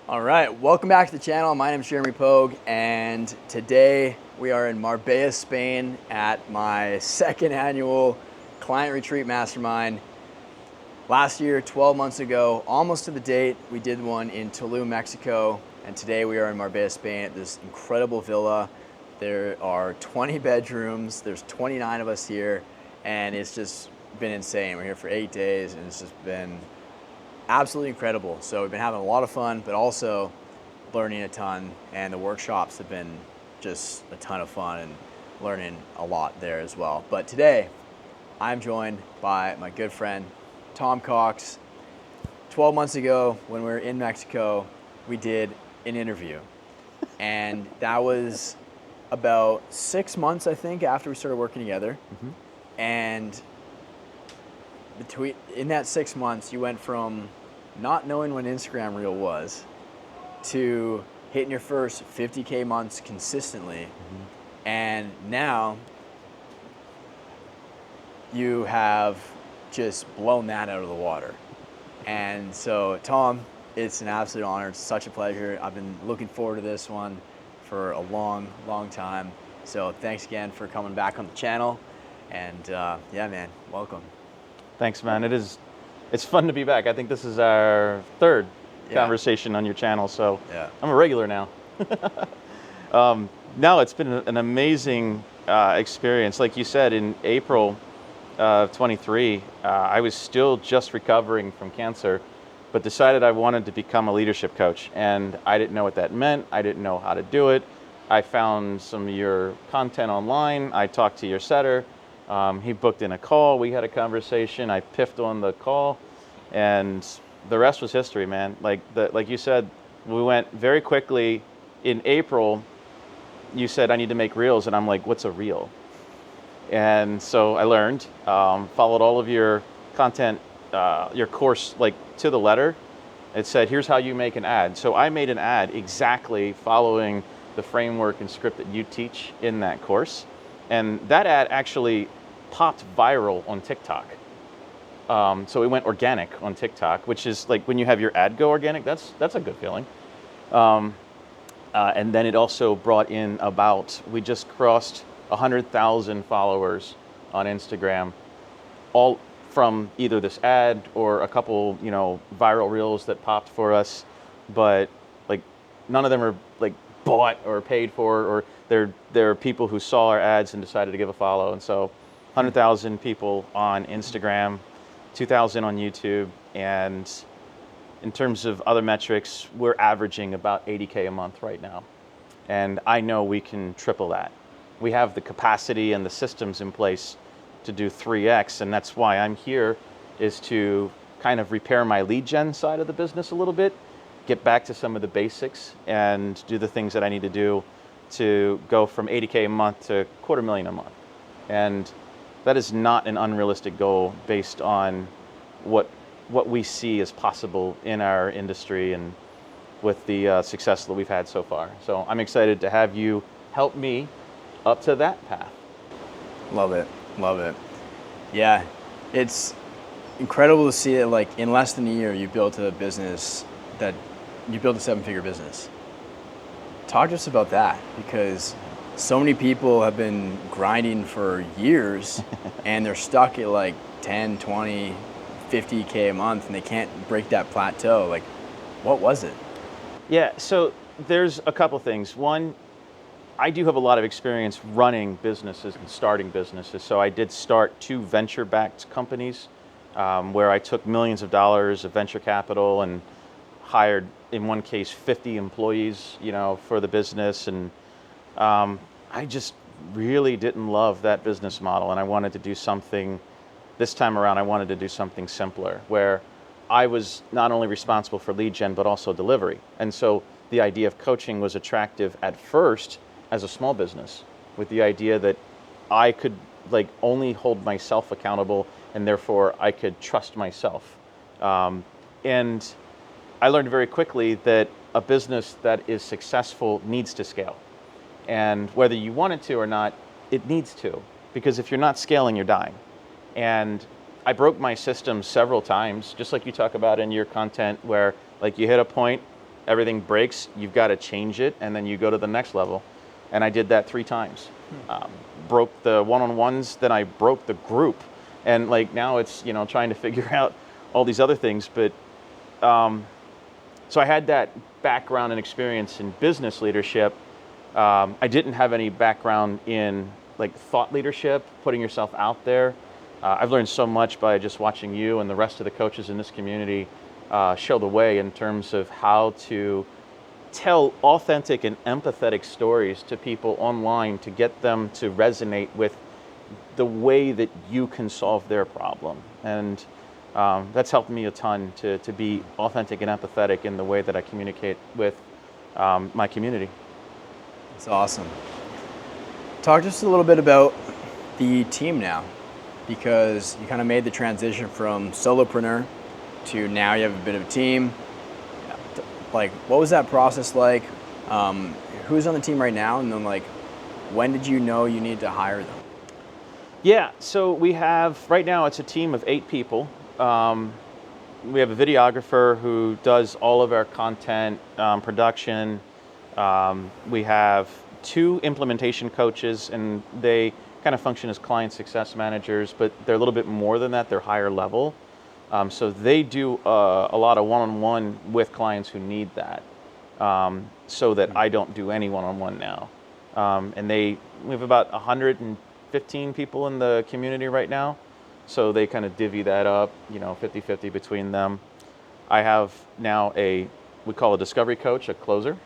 All right, welcome back to the channel. My name is Jeremy Pogue, and today we are in Marbella, Spain at my second annual client retreat mastermind. Last year, 12 months ago, almost to the date, we did one in Tulum, Mexico, and today we are in Marbella, Spain at this incredible villa. There are 20 bedrooms, there's 29 of us here, and it's just been insane. We're here for 8 days, and it's just been absolutely incredible. So we've been having a lot of fun, but also learning a ton, and the workshops have been just a ton of fun and learning a lot there as well. But today, I'm joined by my good friend, Tom Cox. 12 months ago, when we were in Mexico, we did an interview. And that was about 6 months, I think, after we started working together. And in that 6 months, you went from not knowing what an Instagram reel was to hitting your first 50K months consistently. And now you have just blown that out of the water. And so, Tom, it's an absolute honor. It's such a pleasure. I've been looking forward to this one for a long, long time. So thanks again for coming back on the channel. And yeah, man, welcome. Thanks, man. It's fun to be back. I think this is our third conversation on your channel, so I'm a regular now. No, it's been an amazing experience. Like you said, in April of 23, I was still just recovering from cancer, but decided I wanted to become a leadership coach. And I didn't know what that meant. I didn't know how to do it. I found some of your content online. I talked to your setter. He booked in a call. We had a conversation. I piffed on the call, and the rest was history, man. Like you said, we went very quickly. In April, you said I need to make reels, and I'm like, what's a reel? And so I learned, followed all of your content, your course, like to the letter. It said, here's how you make an ad. So I made an ad exactly following the framework and script that you teach in that course. And that ad actually popped viral on TikTok. So it went organic on TikTok, which is like when you have your ad go organic, that's a good feeling. And then it also brought in we just crossed 100,000 followers on Instagram, all from either this ad or a couple, viral reels that popped for us. But like none of them are like bought or paid for, or there are people who saw our ads and decided to give a follow. And so 100,000 people on Instagram, 2,000 on YouTube. And in terms of other metrics, we're averaging about 80K a month right now. And I know we can triple that. We have the capacity and the systems in place to do 3X. And that's why I'm here, is to kind of repair my lead gen side of the business a little bit, get back to some of the basics, and do the things that I need to do to go from 80K a month to $250,000 a month. And that is not an unrealistic goal based on what we see as possible in our industry and with the success that we've had so far. So I'm excited to have you help me up to that path. Love it. Love it. Yeah, it's incredible to see that, like, in less than a year, you built a business that you built a 7-figure business. Talk to us about that, because so many people have been grinding for years and they're stuck at like 10, 20, 50K a month and they can't break that plateau. Like, what was it? Yeah, so there's a couple things. One, I do have a lot of experience running businesses and starting businesses. So I did start 2 venture-backed companies where I took millions of dollars of venture capital and hired, in one case, 50 employees, for the business. And I just really didn't love that business model. And I wanted to do something, this time around, I wanted to do something simpler, where I was not only responsible for lead gen, but also delivery. And so the idea of coaching was attractive at first as a small business, with the idea that I could only hold myself accountable, and therefore I could trust myself. And I learned very quickly that a business that is successful needs to scale. And whether you want it to or not, it needs to, because if you're not scaling, you're dying. And I broke my system several times, just like you talk about in your content, where you hit a point, everything breaks, you've got to change it, and then you go to the next level. And I did that 3 times. Broke the one-on-ones, then I broke the group. And like now it's, trying to figure out all these other things. But so I had that background and experience in business leadership. I didn't have any background in like thought leadership, putting yourself out there. I've learned so much by just watching you and the rest of the coaches in this community show the way in terms of how to tell authentic and empathetic stories to people online to get them to resonate with the way that you can solve their problem. And that's helped me a ton to be authentic and empathetic in the way that I communicate with my community. That's awesome. Talk to us a little bit about the team now, because you kind of made the transition from solopreneur to now you have a bit of a team. Like, what was that process like? Who's on the team right now? And then like, when did you know you needed to hire them? Yeah, so we have, right now it's a team of 8 people. We have a videographer who does all of our content production. We have 2 implementation coaches, and they kind of function as client success managers, but they're a little bit more than that. They're higher level. So they do a lot of one-on-one with clients who need that, so that I don't do any one-on-one now. And we have about 115 people in the community right now. So they kind of divvy that up, 50-50 between them. I have now we call a discovery coach, a closer.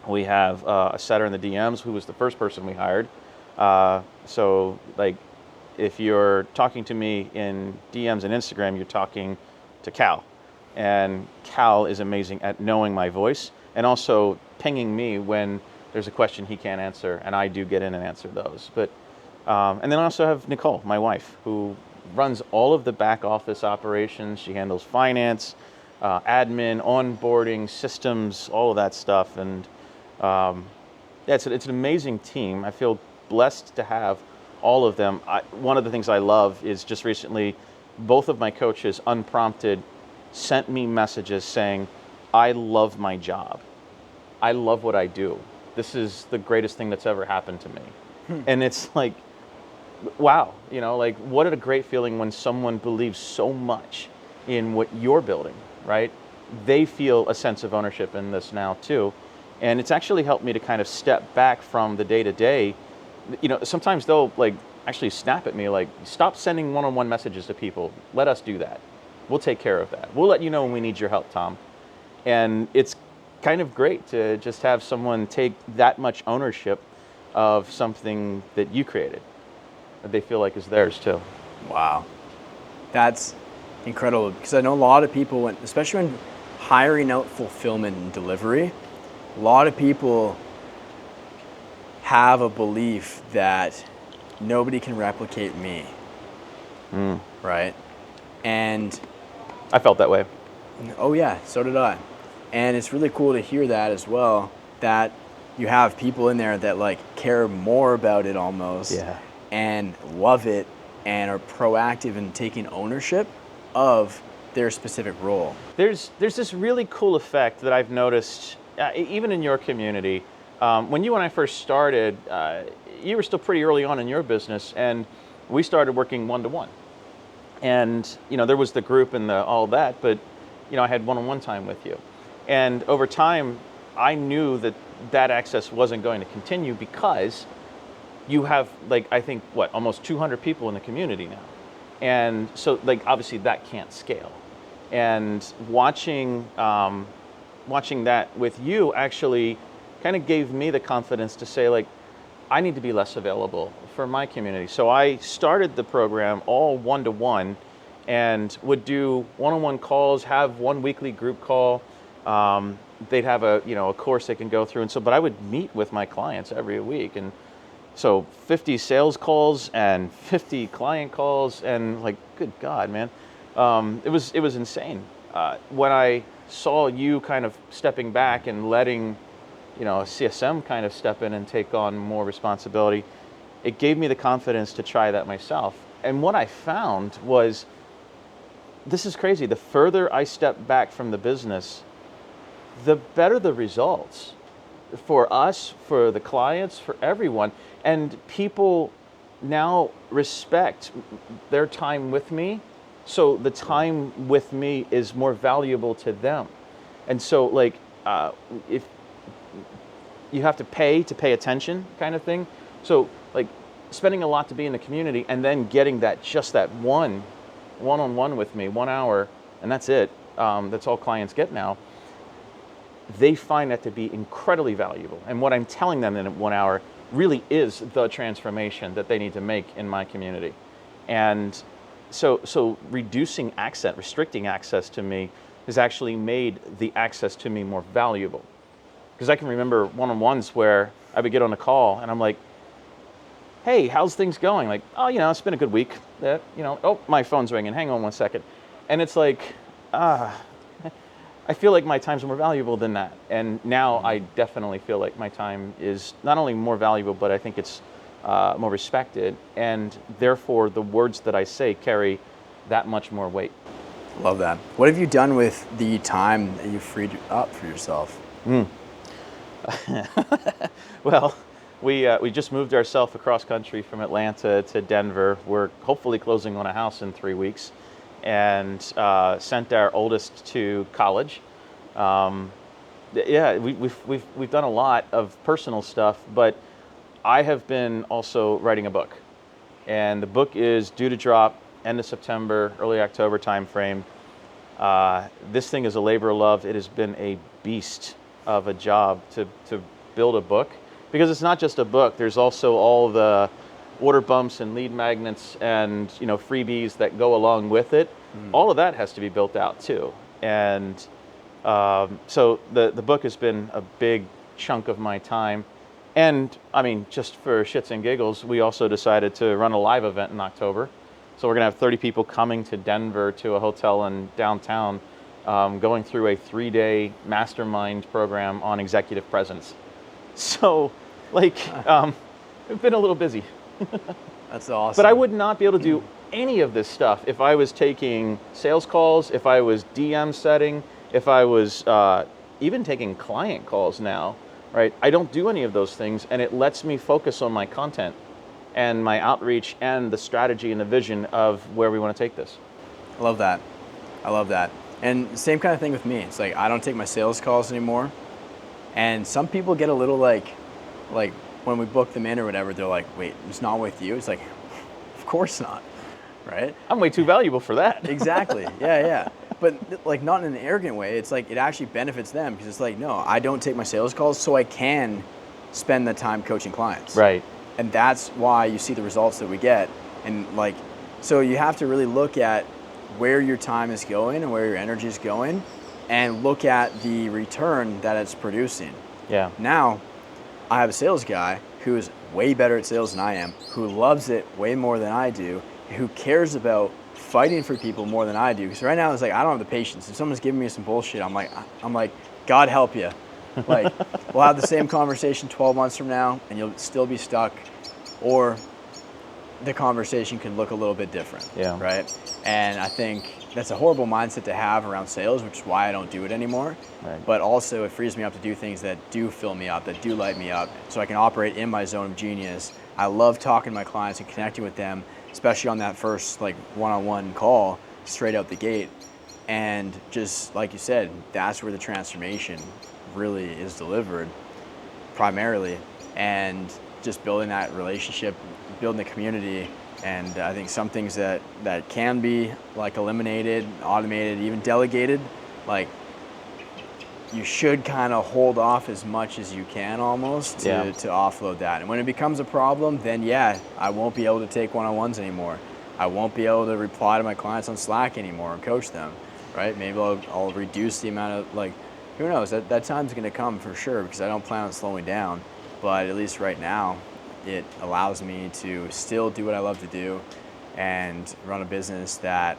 We have a setter in the DMs who was the first person we hired. So like, if you're talking to me in DMs and Instagram, you're talking to Cal. And Cal is amazing at knowing my voice and also pinging me when there's a question he can't answer, and I do get in and answer those. But and then I also have Nicole, my wife, who runs all of the back office operations. She handles finance, admin, onboarding, systems, all of that stuff. And it's an amazing team. I feel blessed to have all of them. One of the things I love is just recently, both of my coaches, unprompted, sent me messages saying, I love my job. I love what I do. This is the greatest thing that's ever happened to me. And it's like, wow, like what a great feeling when someone believes so much in what you're building, right? They feel a sense of ownership in this now too. And it's actually helped me to kind of step back from the day-to-day. Sometimes they'll like actually snap at me like, stop sending one-on-one messages to people. Let us do that. We'll take care of that. We'll let you know when we need your help, Tom. And it's kind of great to just have someone take that much ownership of something that you created, that they feel like is theirs too. Wow. That's incredible, because I know a lot of people, especially when hiring out fulfillment and delivery, a lot of people have a belief that nobody can replicate me, right? And I felt that way. oh yeah, so did I. And it's really cool to hear that as well, that you have people in there that like care more about it almost, and love it and are proactive in taking ownership of their specific role. There's this really cool effect that I've noticed, even in your community. When you and I first started, you were still pretty early on in your business, and we started working one-to-one. And there was the group and all that, but I had one-on-one time with you. And over time, I knew that access wasn't going to continue, because you have I think almost 200 people in the community now. And so obviously that can't scale. And watching that with you actually kind of gave me the confidence to say I need to be less available for my community. So I started the program all one-to-one and would do one-on-one calls, have one weekly group call. They'd have a course they can go through. And so, but I would meet with my clients every week. And so 50 sales calls and 50 client calls, and good God, man. It was insane. When I saw you kind of stepping back and letting, a CSM kind of step in and take on more responsibility, it gave me the confidence to try that myself. And what I found was, this is crazy. The further I stepped back from the business, the better the results for us, for the clients, for everyone. And people now respect their time with me. So the time with me is more valuable to them. And so like, if you have to pay attention kind of thing. So like spending a lot to be in the community and then getting that, just that one-on-one with me, 1 hour, and that's it. That's all clients get now. They find that to be incredibly valuable. And what I'm telling them in 1 hour really is the transformation that they need to make in my community. And so reducing access, restricting access to me has actually made the access to me more valuable. Because I can remember one-on-ones where I would get on a call and I'm like, hey, how's things going? Like, oh, it's been a good week. Oh, my phone's ringing. Hang on 1 second. And it's like, I feel like my time's more valuable than that. And now I definitely feel like my time is not only more valuable, but I think it's more respected. And therefore, the words that I say carry that much more weight. Love that. What have you done with the time that you freed up for yourself? Well, we just moved ourselves across country from Atlanta to Denver. We're hopefully closing on a house in 3 weeks, and sent our oldest to college. We've done a lot of personal stuff, but I have been also writing a book, and the book is due to drop end of September, early October timeframe. This thing is a labor of love. It has been a beast of a job to build a book, because it's not just a book. There's also all the order bumps and lead magnets and freebies that go along with it. All of that has to be built out too. And so the book has been a big chunk of my time. And I mean, just for shits and giggles, we also decided to run a live event in October. So we're gonna have 30 people coming to Denver to a hotel in downtown, going through a 3-day mastermind program on executive presence. So like, I've been a little busy. That's awesome. But I would not be able to do any of this stuff if I was taking sales calls, if I was DM setting, if I was even taking client calls now, right? I don't do any of those things, and it lets me focus on my content and my outreach and the strategy and the vision of where we want to take this. I love that. I love that. And same kind of thing with me. It's like I don't take my sales calls anymore. And some people get a little like when we book them in or whatever, they're like, wait, it's not with you? It's like, of course not, right? I'm way too valuable for that. Exactly, yeah. But like not in an arrogant way. It's like it actually benefits them, because it's like, no, I don't take my sales calls so I can spend the time coaching clients. Right. And that's why you see the results that we get. And like, so you have to really look at where your time is going and where your energy is going, and look at the return that it's producing. Yeah. Now, I have a sales guy who is way better at sales than I am, who loves it way more than I do, who cares about fighting for people more than I do. Because right now it's like, I don't have the patience. If someone's giving me some bullshit, I'm like, God help you. Like, we'll have the same conversation 12 months from now and you'll still be stuck, or the conversation can look a little bit different. Yeah. Right? And I think that's a horrible mindset to have around sales, which is why I don't do it anymore. Right. But also it frees me up to do things that do fill me up, that do light me up, so I can operate in my zone of genius. I love talking to my clients and connecting with them, especially on that first like one-on-one call, straight out the gate. And just like you said, that's where the transformation really is delivered primarily. And just building that relationship, building the community. And I think some things that can be like eliminated, automated, even delegated, like you should kind of hold off as much as you can almost to offload that. And when it becomes a problem, then I won't be able to take one-on-ones anymore. I won't be able to reply to my clients on Slack anymore and coach them, right? Maybe I'll reduce the amount of, like, who knows, that time's gonna come for sure, because I don't plan on slowing down. But at least right now, it allows me to still do what I love to do and run a business that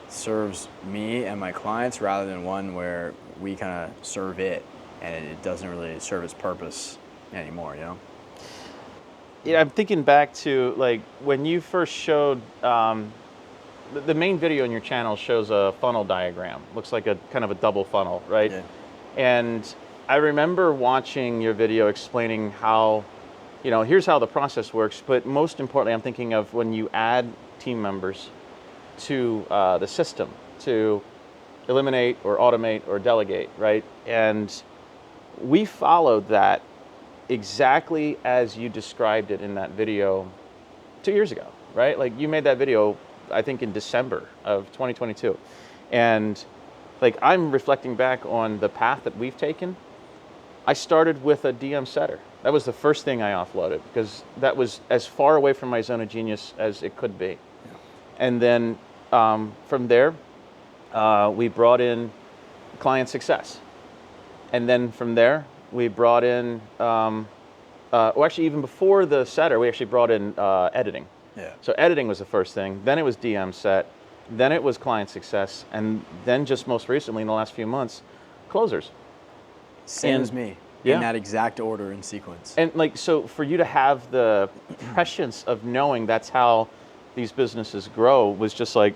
serves me and my clients, rather than one where we kind of serve it and it doesn't really serve its purpose anymore, Yeah, I'm thinking back to like when you first showed, the main video on your channel shows a funnel diagram. Looks like a kind of a double funnel, right? Yeah. And I remember watching your video explaining how, here's how the process works. But most importantly, I'm thinking of when you add team members to the system to eliminate or automate or delegate, right? And we followed that exactly as you described it in that video 2 years ago, right? Like you made that video, I think in December of 2022. And like I'm reflecting back on the path that we've taken. I started with a DM setter. That was the first thing I offloaded because that was as far away from my zone of genius as it could be. Yeah. And then from there, we brought in client success. And then from there, we brought in, actually even before the setter, we actually brought in editing. Yeah. So editing was the first thing, then it was DM set, then it was client success, and then just most recently in the last few months, closers. Same as me, in that exact order and sequence. And like, so for you to have the prescience of knowing that's how these businesses grow was just like,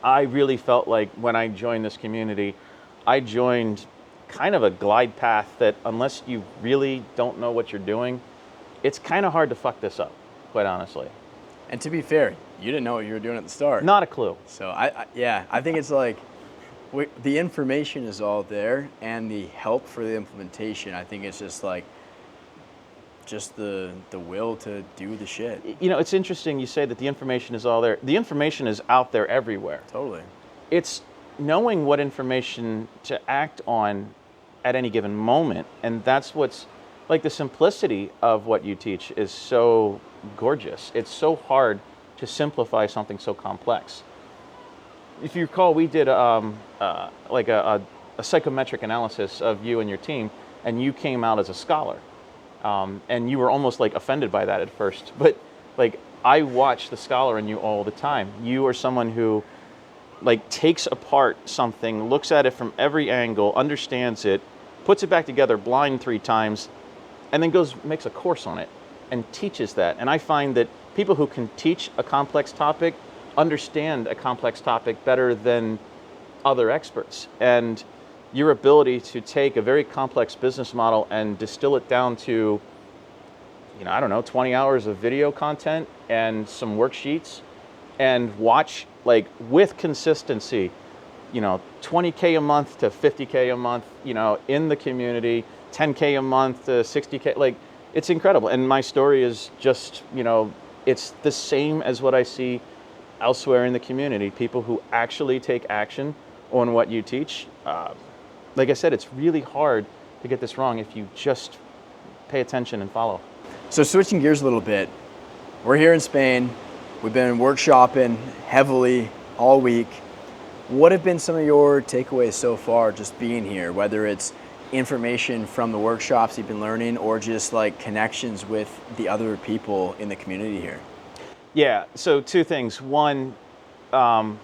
I really felt like when I joined this community, I joined kind of a glide path that unless you really don't know what you're doing, it's kind of hard to fuck this up, quite honestly. And to be fair, you didn't know what you were doing at the start. Not a clue. So I think it's like the information is all there, and the help for the implementation, I think it's just like the will to do the shit. It's interesting you say that the information is all there. The information is out there everywhere. Totally. It's knowing what information to act on at any given moment, and that's what's like the simplicity of what you teach is so gorgeous. It's so hard to simplify something so complex. If you recall, we did a psychometric analysis of you and your team, and you came out as a scholar. And you were almost like offended by that at first. But like I watch the scholar in you all the time. You are someone who like takes apart something, looks at it from every angle, understands it, puts it back together blind 3 times, and then makes a course on it and teaches that. And I find that people who can teach a complex topic understand a complex topic better than other experts. And your ability to take a very complex business model and distill it down to, 20 hours of video content and some worksheets, and watch like with consistency, 20K a month to 50K a month, in the community, 10K a month to 60K, like it's incredible. And my story is just, it's the same as what I see elsewhere in the community, people who actually take action on what you teach. Like I said, it's really hard to get this wrong if you just pay attention and follow. So switching gears a little bit, we're here in Spain. We've been workshopping heavily all week. What have been some of your takeaways so far just being here, whether it's information from the workshops you've been learning or just like connections with the other people in the community here? Yeah, so 2 things. One, I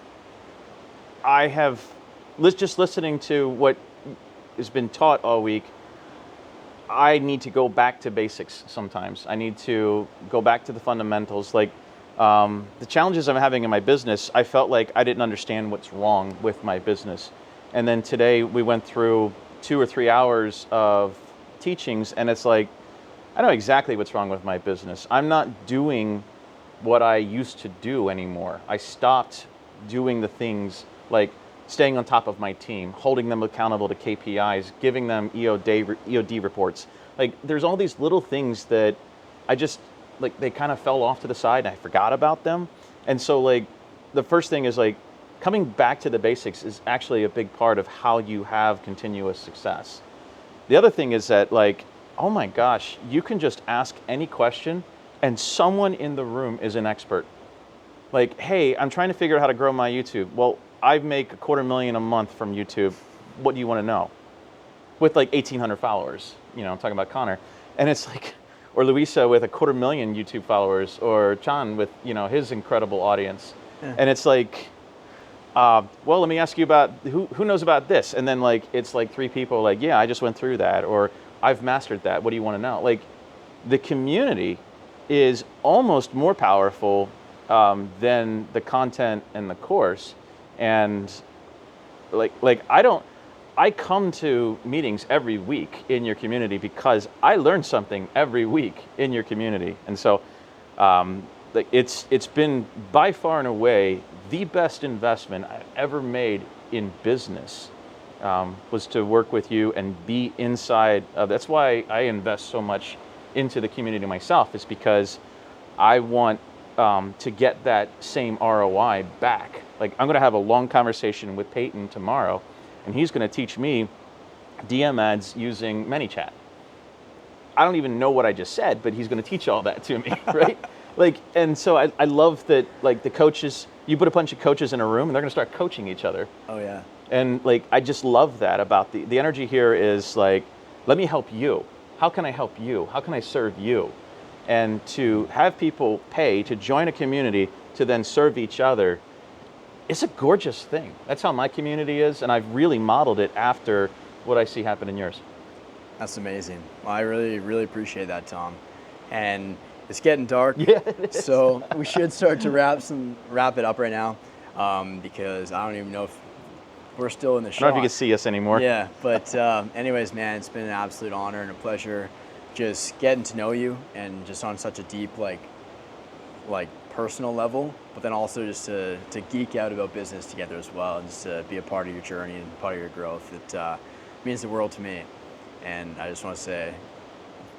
have just listening to what has been taught all week. I need to go back to basics sometimes. I need to go back to the fundamentals. Like the challenges I'm having in my business, I felt like I didn't understand what's wrong with my business. And then today we went through 2 or 3 hours of teachings, and it's like, I know exactly what's wrong with my business. I'm not doing what I used to do anymore. I stopped doing the things like staying on top of my team, holding them accountable to KPIs, giving them EOD reports. Like there's all these little things that I just, like they kind of fell off to the side and I forgot about them. And so like the first thing is like coming back to the basics is actually a big part of how you have continuous success. The other thing is that like, oh my gosh, you can just ask any question and someone in the room is an expert. Like, hey, I'm trying to figure out how to grow my YouTube. Well, I make $250,000 a month from YouTube. What do you want to know? With like 1,800 followers, I'm talking about Connor. And it's like, or Luisa with 250,000 YouTube followers, or Chan with, his incredible audience. Yeah. And it's like, well, let me ask you about, who knows about this? And then like, it's like 3 people like, yeah, I just went through that, or I've mastered that. What do you want to know? Like the community is almost more powerful than the content and the course. And like I come to meetings every week in your community because I learn something every week in your community. And so it's been by far and away the best investment I've ever made in business, was to work with you and be inside of. That's why I invest so much into the community myself, is because I want to get that same ROI back. Like, I'm going to have a long conversation with Peyton tomorrow, and he's going to teach me DM ads using ManyChat. I don't even know what I just said, but he's going to teach all that to me, right? Like, and so I love that, like, the coaches, you put a bunch of coaches in a room and they're going to start coaching each other. Oh yeah. And like, I just love that about the energy here is like, let me help you. How can I help you? How can I serve you? And to have people pay to join a community to then serve each other, it's a gorgeous thing. That's how my community is, and I've really modeled it after what I see happen in yours. That's amazing. Well, I really, really appreciate that, Tom. And it's getting dark, Yeah, it is. so we should start to wrap it up right now, because I don't even know if we're still in the shot. I don't know if you can see us anymore. Yeah, but anyways, man, it's been an absolute honor and a pleasure just getting to know you, and just on such a deep, like personal level, but then also just to geek out about business together as well, and just to be a part of your journey and part of your growth. It means the world to me. And I just want to say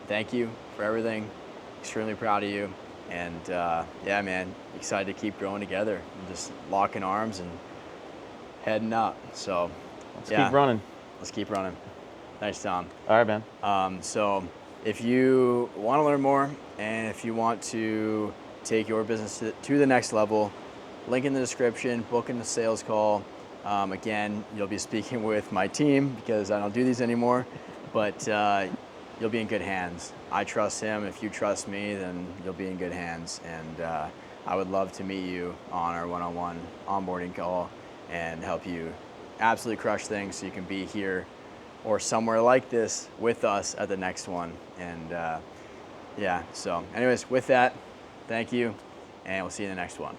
thank you for everything. Extremely proud of you. And yeah, man, excited to keep growing together and just locking arms and heading up. So Let's keep running. Let's keep running. Thanks, Tom. All right, man. So if you want to learn more, and if you want to take your business to the next level, link in the description, book in the sales call. Again, you'll be speaking with my team because I don't do these anymore, but you'll be in good hands. I trust him. If you trust me, then you'll be in good hands. And I would love to meet you on our one-on-one onboarding call and help you absolutely crush things so you can be here or somewhere like this with us at the next one. And yeah, so anyways, with that, thank you, and we'll see you in the next one.